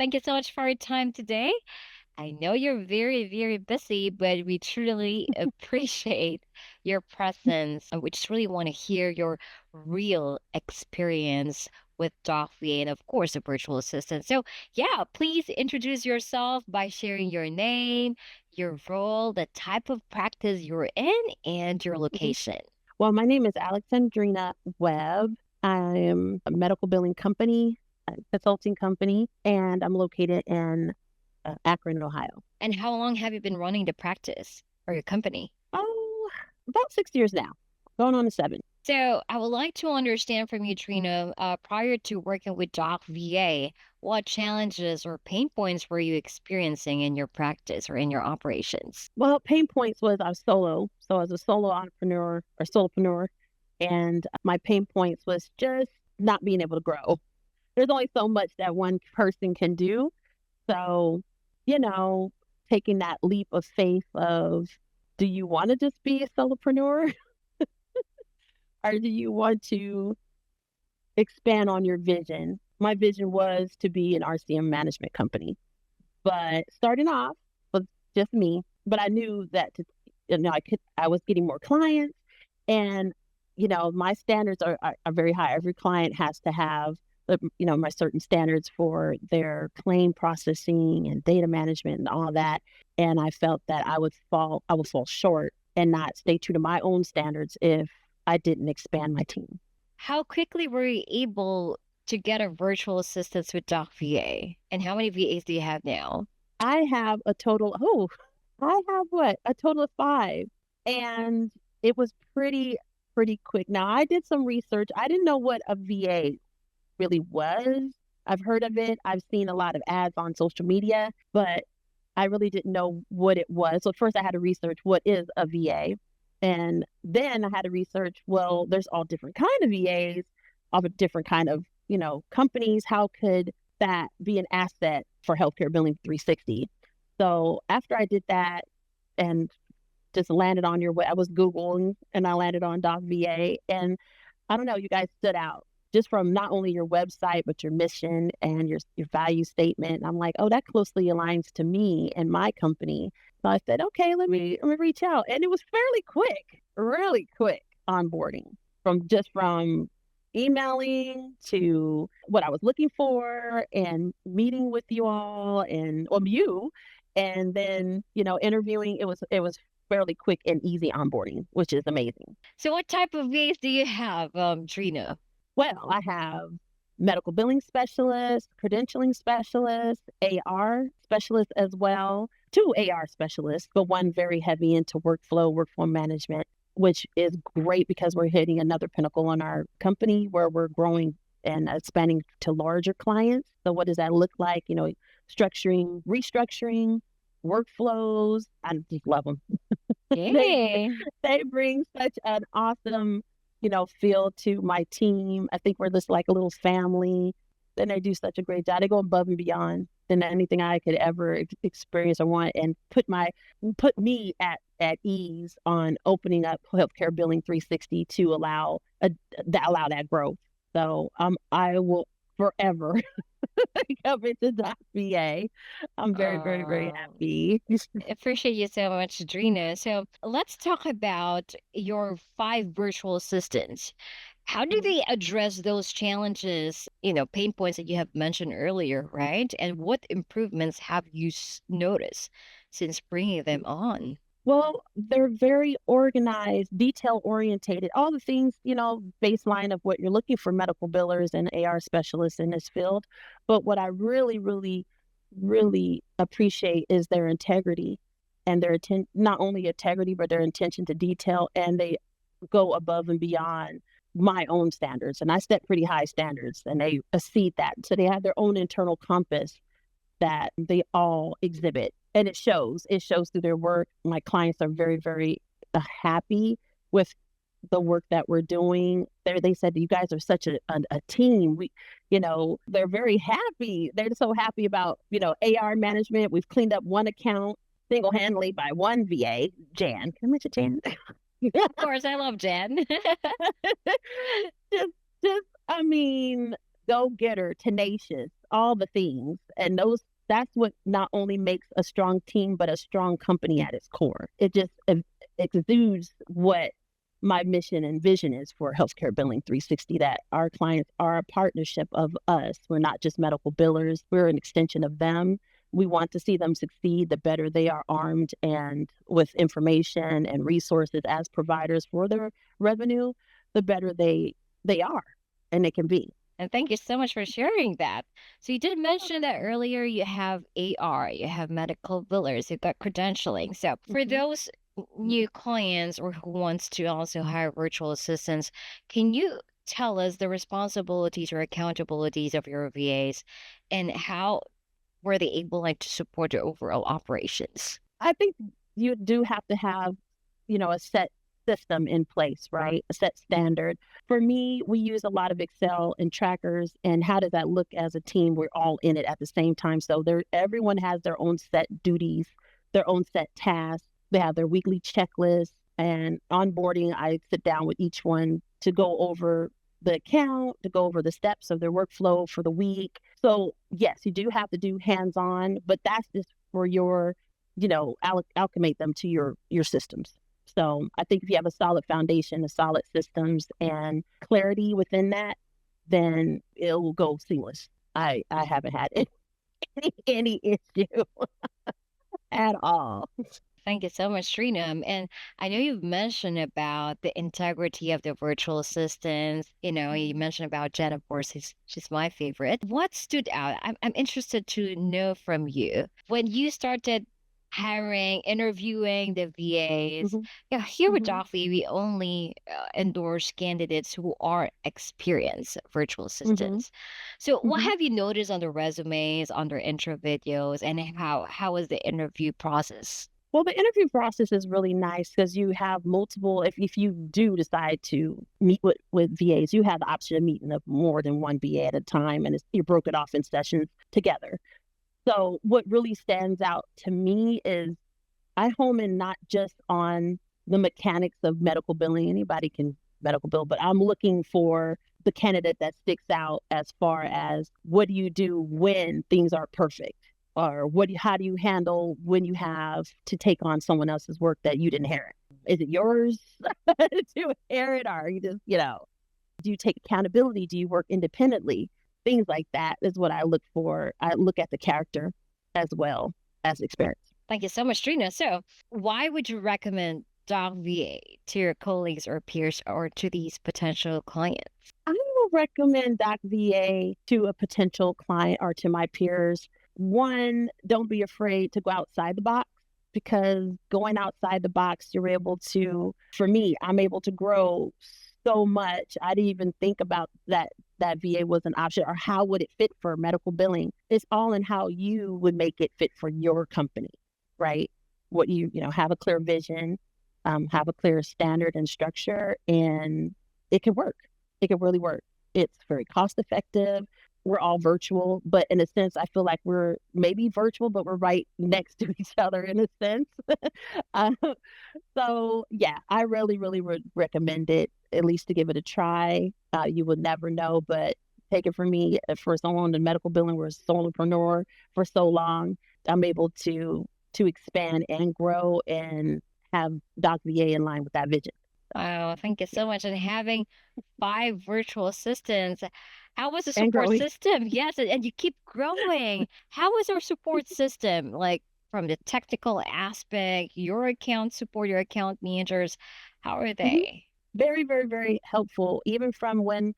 thank you so much for your time today. I know you're very, very busy, but we truly appreciate your presence. And we just really want to hear your real experience with DocVA and, of course, a virtual assistant. So, yeah, please introduce yourself by sharing your name, your role, the type of practice you're in, and your Mhm. location. Well, my name is Alexandrina Webb. I am a medical billing company, a consulting company, and I'm located in Akron, Ohio. And how long have you been running the practice or your company? Oh, about 6 years now, going on to 7. So I would like to understand from you, Trina, prior to working with DocVA, what challenges or pain points were you experiencing in your practice or in your operations? Well, pain points was I was solo. So I was a solo entrepreneur or solopreneur. And my pain points was just not being able to grow. There's only so much that one person can do. So, you know, taking that leap of faith of, do you want to just be a solopreneur or do you want to expand on your vision? My vision was to be an RCM management company, but starting off was just me. But I knew that I was getting more clients, and my standards are very high. Every client has to have my certain standards for their claim processing and data management and all that. And I felt that I would fall short and not stay true to my own standards if I didn't expand my team. How quickly were you able to get a virtual assistant with DocVA? And how many VAs do you have now? I have a total. Oh, I have what? A total of 5, and it was pretty quick. Now, I did some research. I didn't know what a VA really was. I've heard of it. I've seen a lot of ads on social media, but I really didn't know what it was. So first I had to research what is a VA. And then I had to research, well, there's all different kind of VAs of a different kind of, companies. How could that be an asset for healthcare billing 360? So after I did that and just landed on I was Googling and I landed on DocVA. And I don't know, you guys stood out just from not only your website, but your mission and your value statement. And I'm like, oh, that closely aligns to me and my company. So I said, okay, let me reach out. And it was fairly quick, really quick onboarding from emailing to what I was looking for and meeting with you all and you and then, interviewing. It was fairly quick and easy onboarding, which is amazing. So, what type of VAs do you have, Trina? Well, I have medical billing specialists, credentialing specialists, AR specialists as well, 2 AR specialists, but one very heavy into workflow management, which is great because we're hitting another pinnacle in our company where we're growing and expanding to larger clients. So what does that look like? Restructuring, workflows. I just love them. they Yay. they bring such an awesome, feel to my team. I think we're just like a little family. And they do such a great job. They go above and beyond than anything I could ever experience or want, and put me at ease on opening up healthcare billing 360 to allow that growth. So I will forever come into DocVA. I'm very, very, very Um, happy. Appreciate you so much, Drina. So let's talk about your 5 virtual assistants. How do they address those challenges, pain points that you have mentioned earlier, right? And what improvements have you noticed since bringing them on? Well, they're very organized, detail orientated, all the things, baseline of what you're looking for medical billers and AR specialists in this field. But what I really, really, really appreciate is their integrity and not only integrity, but their attention to detail. And they go above and beyond my own standards. And I set pretty high standards and they exceed that. So they have their own internal compass that they all exhibit. And it shows. It shows through their work. My clients are very, very happy with the work that we're doing. They said you guys are such a team. They're very happy. They're so happy about AR management. We've cleaned up one account single handedly by one VA, Jan. Can I mention Jan? Of course, I love Jen. just, just, I mean, go getter, tenacious. all the things. And that's what not only makes a strong team, but a strong company at its core. It just exudes what my mission and vision is for Healthcare Billing 360, that our clients are a partnership of us. We're not just medical billers, we're an extension of them. We want to see them succeed. The better they are armed and with information and resources as providers for their revenue, the better they are and they can be. And thank you so much for sharing that. So you did mention that earlier you have AR, you have medical billers, you've got credentialing. So for Mhm. those new clients or who wants to also hire virtual assistants, can you tell us the responsibilities or accountabilities of your VAs and how were they able like to support your overall operations? I think you do have to have, a set system in place, right? A set standard. For me, we use a lot of Excel and trackers. And how does that look as a team? We're all in it at the same time. So everyone has their own set duties, their own set tasks. They have their weekly checklist and onboarding. I sit down with each one to go over the account, to go over the steps of their workflow for the week. So yes, you do have to do hands-on, but that's just for your, alchemate them to your systems. So I think if you have a solid foundation, a solid systems and clarity within that, then it will go seamless. I haven't had any issue at all. Thank you so much, Trina. And I know you've mentioned about the integrity of the virtual assistants. You mentioned about Jen, of course, she's my favorite. What stood out? I'm interested to know from you. When you started hiring, interviewing the VAs, Hmm. here with Hmm. DocVA, we only endorse candidates who are experienced virtual Hmm. assistants. So what Hmm. have you noticed on the resumes, on their intro videos, and how was the interview process? Well, the interview process is really nice because you have multiple. If you do decide to meet with VAs, you have the option of meeting up more than one VA at a time, and you broke it off in sessions together. So what really stands out to me is I home in not just on the mechanics of medical billing. Anybody can medical bill, but I'm looking for the candidate that sticks out as far as what do you do when things are perfect, or how do you handle when you have to take on someone else's work that you didn't inherit? Is it yours to inherit, or you just do you take accountability? Do you work independently? Things like that is what I look for. I look at the character as well as experience. Thank you so much, Trina. So, why would you recommend DocVA to your colleagues or peers or to these potential clients? I will recommend DocVA to a potential client or to my peers. One, don't be afraid to go outside the box, because going outside the box, you're able to, for me, I'm able to grow so much. I didn't even think about that VA was an option, or how would it fit for medical billing. It's all in how you would make it fit for your company, right? What have a clear vision, have a clear standard and structure, and it can work. It can really work. It's very cost effective. We're all virtual, but in a sense, I feel like we're maybe virtual, but we're right next to each other in a sense. uh, so yeah, I really, really would recommend it, at least to give it a try. You would never know, but take it from me, for someone in medical billing, we're a solopreneur for so long. I'm able to expand and grow and have DocVA in line with that vision. So, Oh, thank you yeah, so much. And having 5 virtual assistants, how was the and support growing. system? Yes, and you keep growing. How was our support system? Like from the technical aspect, your account support, your account managers, how are Mhm. they? Very, very, very helpful, even from when,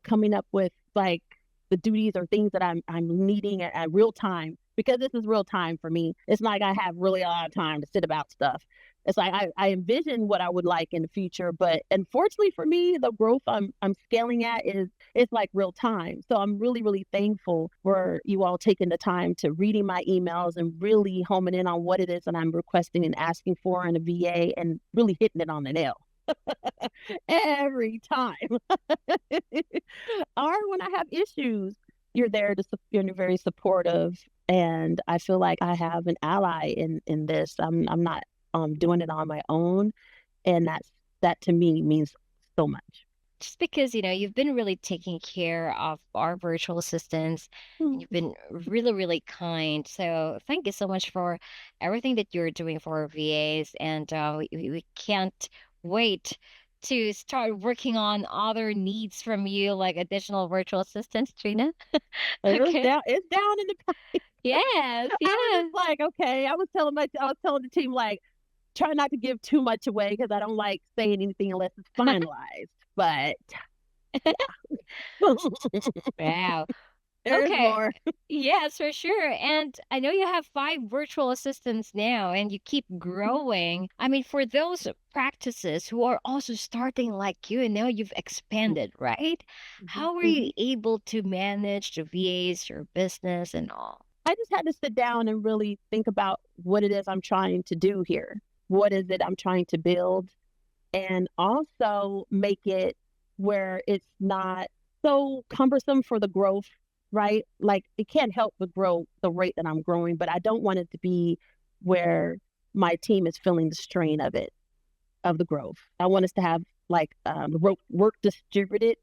coming up with like the duties or things that I'm needing at real time, because this is real time for me. It's not like I have really a lot of time to sit about stuff. It's like I envision what I would like in the future, but unfortunately for me, the growth I'm scaling at is it's like real time. So I'm really, really thankful for you all taking the time to reading my emails and really homing in on what it is that I'm requesting and asking for in a VA, and really hitting it on the nail every time. Or when I have issues, you're there to you're very supportive, and I feel like I have an ally in this. I'm not doing it on my own, and that to me means so much. just because, you've been really taking care of our virtual assistants and Mm. you've been really, really kind. So thank you so much for everything that you're doing for our VAs. And we can't wait to start working on other needs from you, like additional virtual assistants, Trina. Okay. It's down in the Yes, I was just yes. like, okay. I was telling the team like, try not to give too much away because I don't like saying anything unless it's finalized. But yeah, Wow. there's Okay. more. Yes, for sure. And I know you have 5 virtual assistants now and you keep growing. I mean, for those practices who are also starting like you and now you've expanded, right? How were you Mhm. able to manage the VAs, your business and all? I just had to sit down and really think about what it is I'm trying to do here. What is it I'm trying to build? And also make it where it's not so cumbersome for the growth, right? Like it can't help but grow the rate that I'm growing, but I don't want it to be where my team is feeling the strain of it, of the growth. I want us to have like the work distributed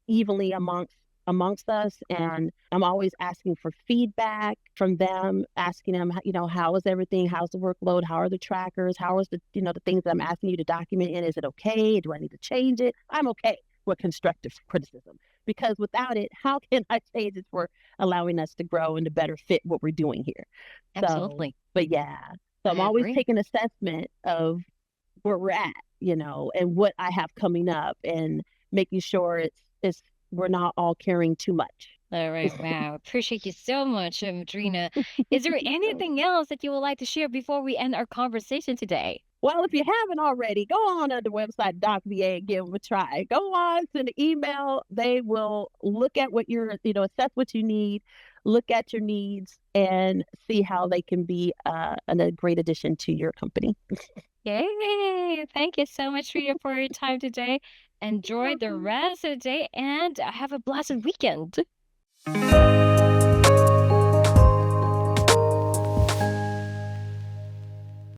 evenly amongst us, and I'm always asking for feedback from them, asking them, how is everything, how's the workload, how are the trackers, how is the things that I'm asking you to document in, is it okay, do I need to change it? I'm okay with constructive criticism, because without it, how can I change it for allowing us to grow and to better fit what we're doing here? So Absolutely. but yeah, so I'm I always agree. taking assessment of where we're at, and what I have coming up, and making sure it's we're not all carrying too much. All right. Wow. Appreciate you so much, Drina. Is there anything else that you would like to share before we end our conversation today? Well, if you haven't already, go on to the website DocVA and give them a try. Go on, send an email. They will look at what assess what you need, look at your needs, and see how they can be a great addition to your company. Yay! Thank you so much, Rita, for your time today. You're Enjoy the welcome. rest of the day and have a blessed weekend.